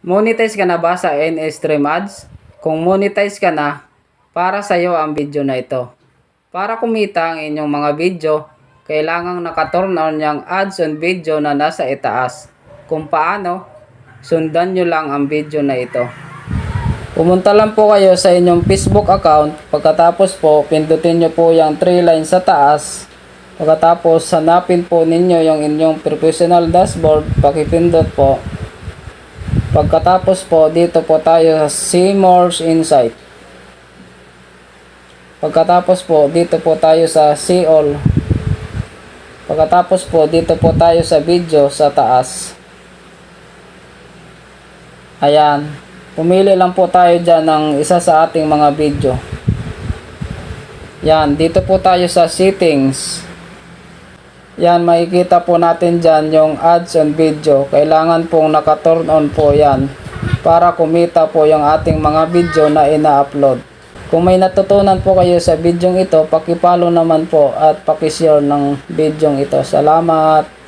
Monetize ka na ba sa NStream Ads? Kung monetize ka na, para sa iyo ang video na ito. Para kumita ang inyong mga video, kailangang naka-turn on yung ads on video na nasa itaas. Kung paano, sundan nyo lang ang video na ito. Pumunta lang po kayo sa inyong Facebook account. Pagkatapos po, pindutin nyo po yung 3 lines sa taas. Pagkatapos, hanapin po ninyo yung inyong professional dashboard. Pakipindot po. Pagkatapos po, dito po tayo sa See More Insight. Pagkatapos po, dito po tayo sa See All. Pagkatapos po, dito po tayo sa video sa taas. Ayan. Pumili lang po tayo dyan ng isa sa ating mga video. Yan. Dito po tayo sa Settings. Yan, makikita po natin dyan yung ads on video. Kailangan pong naka-turn on po yan para kumita po yung ating mga video na ina-upload. Kung may natutunan po kayo sa video ito, paki-follow naman po at paki-share ng video ito. Salamat!